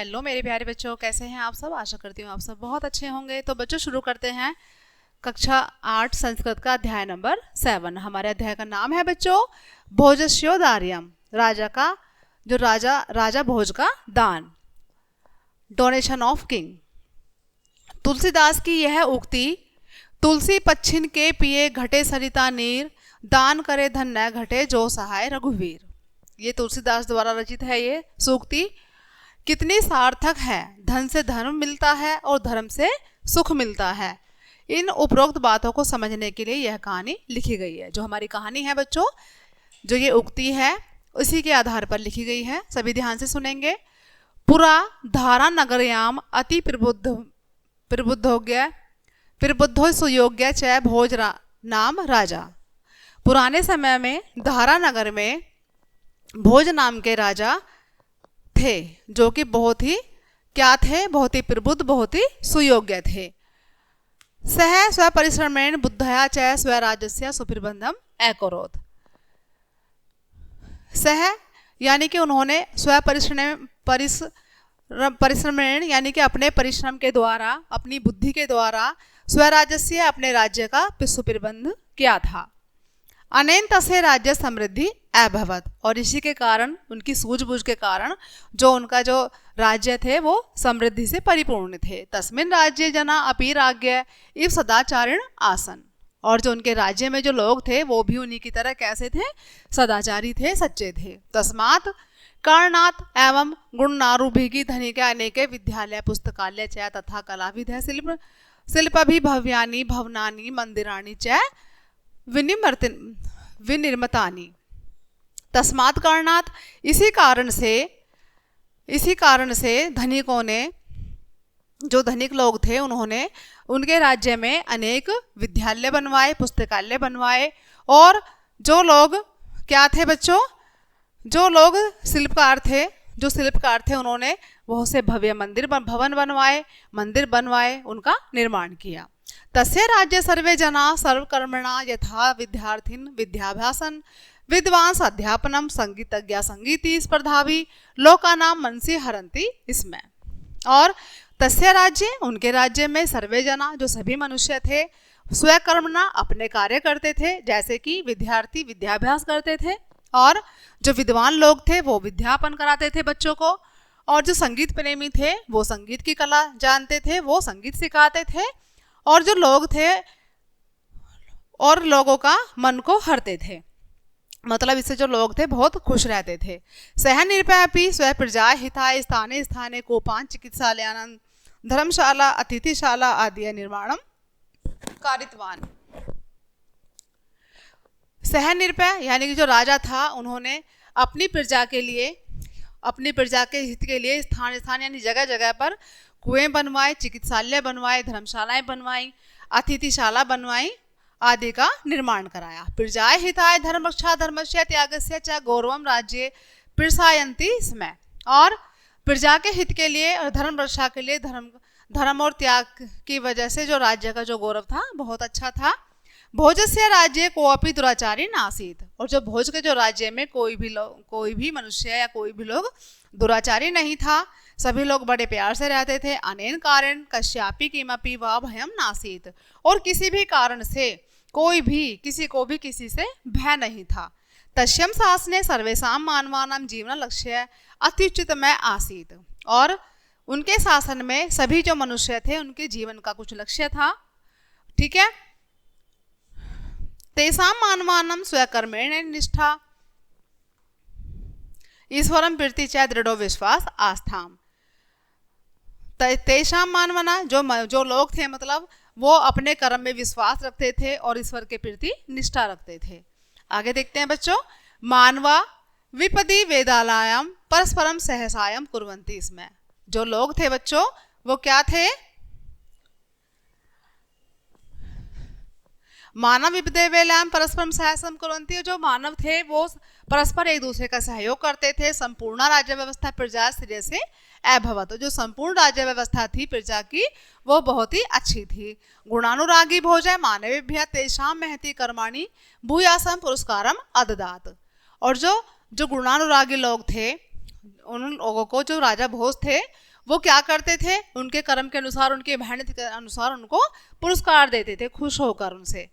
Hello मेरे प्यारे बच्चों, कैसे हैं आप सब। आशा करती हूँ आप सब बहुत अच्छे होंगे। तो बच्चों शुरू करते हैं कक्षा 8 संस्कृत का अध्याय नंबर 7। हमारे अध्याय का नाम है बच्चों भोजस्योदार्यम। राजा भोज का दान, डोनेशन ऑफ किंग। तुलसीदास की यह उक्ति, तुलसी पच्छिन के पिए घटे सरिता नीर, दान करे धन न घटे जो सहाय रघुवीर। ये तुलसीदास द्वारा रचित है ये सूक्ति। कितनी सार्थक है। धन से धर्म मिलता है और धर्म से सुख मिलता है। इन उपरोक्त बातों को समझने के लिए यह कहानी लिखी गई है। जो हमारी कहानी है बच्चों, जो ये उक्ति है उसी के आधार पर लिखी गई है। सभी ध्यान से सुनेंगे। पुरा धारा नगरयाम अति प्रबुद्धो सुयोग्य च भोज नाम राजा। पुराने समय में धारा नगर में भोज नाम के राजा थे, जो कि बहुत ही क्या थे, बहुत ही प्रबुद्ध, बहुत ही सुयोग्य थे। सह स्वपरिश्रमेण बुद्धया च स्वराज्यस्य सुप्रबंधम अकरोत्। सह यानी कि उन्होंने परिश्रमेण यानी कि अपने परिश्रम के द्वारा, अपनी बुद्धि के द्वारा स्वराज्यस्य अपने राज्य का सुप्रबंध किया था। अनेन तस्य राज्य समृद्धि अभवत, और इसी के कारण, उनकी सूझबूझ के कारण जो उनका जो राज्य थे वो समृद्धि से परिपूर्ण थे। तस्मिन् राज्य जना अपि राज्ञ इव सदाचारिण आसन, और जो उनके राज्य में जो लोग थे वो भी उन्हीं की तरह कैसे थे, सदाचारी थे, सच्चे थे। तस्मात् कारणात् एवं गुणारूभिः धनिके अनेके विद्यालय पुस्तकालय च तथा कलाविधय शिल्पभि भव्यानि भवनानि मंदिराणि च विनिर्मितानि। तस्मात् कारणात्, इसी कारण से धनिकों ने, जो धनिक लोग थे, उन्होंने उनके राज्य में अनेक विद्यालय बनवाए, पुस्तकालय बनवाए। और जो लोग क्या थे बच्चों, जो लोग शिल्पकार थे उन्होंने बहुत से भव्य भवन बनवाए, उनका निर्माण किया। तस्य राज्य सर्वे जना सर्वकर्मणा यथा विद्यार्थिन विद्याभ्यासन विद्वांस अध्यापनम संगीतज्ञा संगीति स्पर्धावी लोकानां मनसि हरन्ति इसमें। और तस्य राज्य, उनके राज्य में सर्वे जना, जो सभी मनुष्य थे, स्वकर्मणा अपने कार्य करते थे, जैसे कि विद्यार्थी विद्याभ्यास करते थे, और जो विद्वान लोग थे वो विद्यापन कराते थे बच्चों को, और जो संगीत प्रेमी थे वो संगीत की कला जानते थे, वो संगीत सिखाते थे, और जो लोग थे और लोगों का मन को हरते थे। मतलब इससे जो लोग थे बहुत खुश रहते थे। सह निरपैपि स्व प्रजा हिताय स्थाने स्थाने कोपान चिकित्सालयान धर्मशाला अतिथिशाला आदि निर्माणम कारितवान। सह निरपय यानी कि जो राजा था, उन्होंने अपनी प्रजा के हित के लिए स्थान यानी जगह जगह पर कुएं बनवाए, चिकित्सालय बनवाए, धर्मशालाएं बनवाई, अतिथिशाला बनवाई आदि का निर्माण कराया। प्रजाय हिताय धर्म रक्षा धर्मस्य त्यागस्य च गौरवम राज्ये प्रसायन्ति स्म। और प्रजा के हित के लिए और धर्म रक्षा के लिए धर्म और त्याग की वजह से जो राज्य का जो गौरव था बहुत अच्छा था। भोजस्य राज्य कोऽपि दुराचारी नासीत्, और जो भोज के जो राज्य में कोई भी मनुष्य या कोई भी लोग दुराचारी नहीं था, सभी लोग बड़े प्यार से रहते थे। अनेन कारण कश्यापि किमपि वा भयम नासीत्, और किसी भी कारण से किसी को भी किसी से भय नहीं था। तस्यम शासने सर्वेषां मानवानां जीवन लक्ष्य अत्युच्चतमः आसीत्, और उनके शासन में सभी जो मनुष्य थे उनके जीवन का कुछ लक्ष्य था। ठीक है। तेषां मानवानां स्वकर्मेण निष्ठा ईश्वरं प्रति च दृढ़ो विश्वास आस्थाम। तेषां मानवाना, जो लोग थे, मतलब वो अपने कर्म में विश्वास रखते थे और ईश्वर के प्रति निष्ठा रखते थे। आगे देखते हैं बच्चों। मानवा विपदी वेदालयाम परस्परम सहसायम कुर्वन्ति। इसमें जो लोग थे बच्चों वो क्या थे, मानव विपदे वेलायाम परस्परम सहसायम कुर्वन्ति। जो मानव थे वो परस्पर एक दूसरे का सहयोग करते थे। संपूर्ण राज्य व्यवस्था प्रजा श्रेय से अभवत, जो संपूर्ण राज्य व्यवस्था थी प्रजा की वो बहुत ही अच्छी थी। गुणानुरागी भोजय मानवेभ्यः तेषां महति कर्माणि भूयासं पुरस्कारम अददात। और जो गुणानुरागी लोग थे, उन लोगों को, जो राजा भोज थे, वो क्या करते थे, उनके कर्म के अनुसार, उनके मेहनत के अनुसार उनको पुरस्कार देते थे खुश होकर उनसे।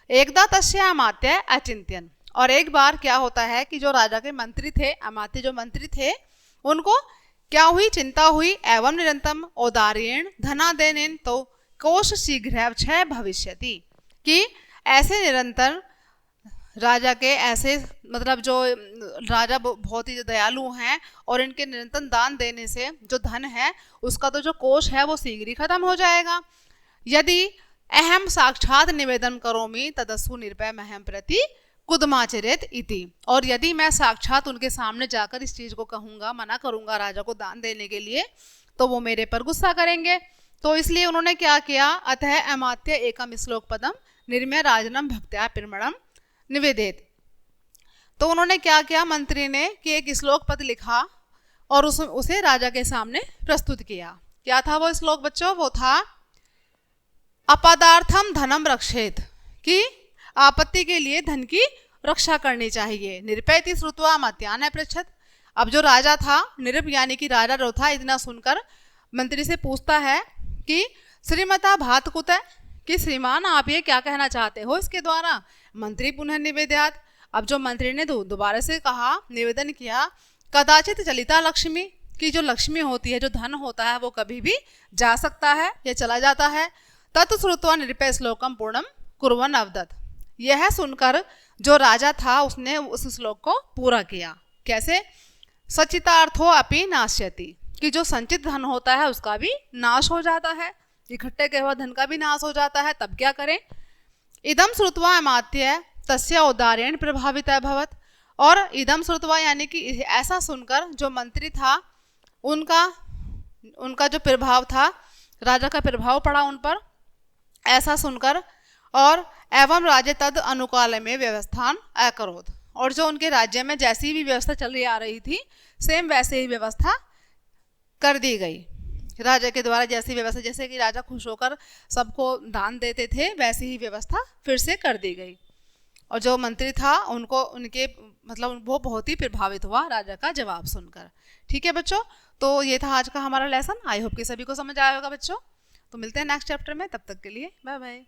एकदा तस्य अमात्य अचिंत्यन, और एक बार क्या होता है कि जो राजा के मंत्री थे, अमात्य जो मंत्री थे, उनको क्या हुई, चिंता हुई। एवं निरंतरम औदार्येण धनादेनेन तो कोश शीघ्र क्षय भविष्यति, कि ऐसे निरंतर राजा के ऐसे मतलब जो राजा बहुत ही दयालु हैं और इनके निरंतर दान देने से जो धन है उसका तो जो कोष है वो शीघ्र ही खत्म हो जाएगा। यदि अहम साक्षात निवेदन करोमि तदस्सु निर्भय महम प्रति कुदमाचरित इति, और यदि मैं साक्षात उनके सामने जाकर इस चीज को कहूंगा, मना करूंगा राजा को दान देने के लिए, तो वो मेरे पर गुस्सा करेंगे। तो इसलिए उन्होंने क्या किया, अतः अमात्य एकम श्लोक पदम निर्मय राजनम भक्त्या पिरमणम निवेदित। तो उन्होंने क्या किया, मंत्री ने कि एक श्लोक पद लिखा और उसे राजा के सामने प्रस्तुत किया। क्या था वो श्लोक बच्चों, वो था अपदार्थम धनम रक्षेत, कि आपत्ति के लिए धन की रक्षा करनी चाहिए। निरपैति श्रुत्वा मत्यान पृच्छत, अब जो राजा था, निरप यानी कि राजा जो था, इतना सुनकर मंत्री से पूछता है कि श्रीमता भात कुत, कि श्रीमान आप ये क्या कहना चाहते हो इसके द्वारा। मंत्री पुनः निवेद्यात, अब जो मंत्री ने दोबारा से कहा, निवेदन किया, कदाचित चलिता लक्ष्मी, कि जो लक्ष्मी होती है, जो धन होता है, वो कभी भी जा सकता है या चला जाता है। तत् श्रुत्वा निरपय श्लोकम पूर्णम कुर्वन् अवदत्, यह सुनकर जो राजा था उसने उस श्लोक को पूरा किया। कैसे, सचितार्थो अपि नाश्यति, कि जो संचित धन होता है उसका भी नाश हो जाता है, इकट्ठे किया हुआ धन का भी नाश हो जाता है। तब क्या करें, इदम श्रुत्वा अमात्य तस्य औदार्येण प्रभावित अभवत्, और इदम श्रुत्वा यानी कि ऐसा सुनकर जो मंत्री था उनका जो प्रभाव था, राजा का प्रभाव पड़ा उन पर, ऐसा सुनकर, और एवं राज्य तद अनुकाल में व्यवस्थान अकरोत्, और जो उनके राज्य में जैसी भी व्यवस्था चल आ रही थी सेम वैसे ही व्यवस्था कर दी गई। राजा के द्वारा जैसी व्यवस्था, जैसे कि राजा खुश होकर सबको दान देते थे, वैसी ही व्यवस्था फिर से कर दी गई। और जो मंत्री था उनको उनके मतलब वो बहुत ही प्रभावित हुआ राजा का जवाब सुनकर। ठीक है बच्चों, तो ये था आज का हमारा लेसन। आई होप कि सभी को समझ आया होगा बच्चों। तो मिलते हैं नेक्स्ट चैप्टर में, तब तक के लिए बाय बाय।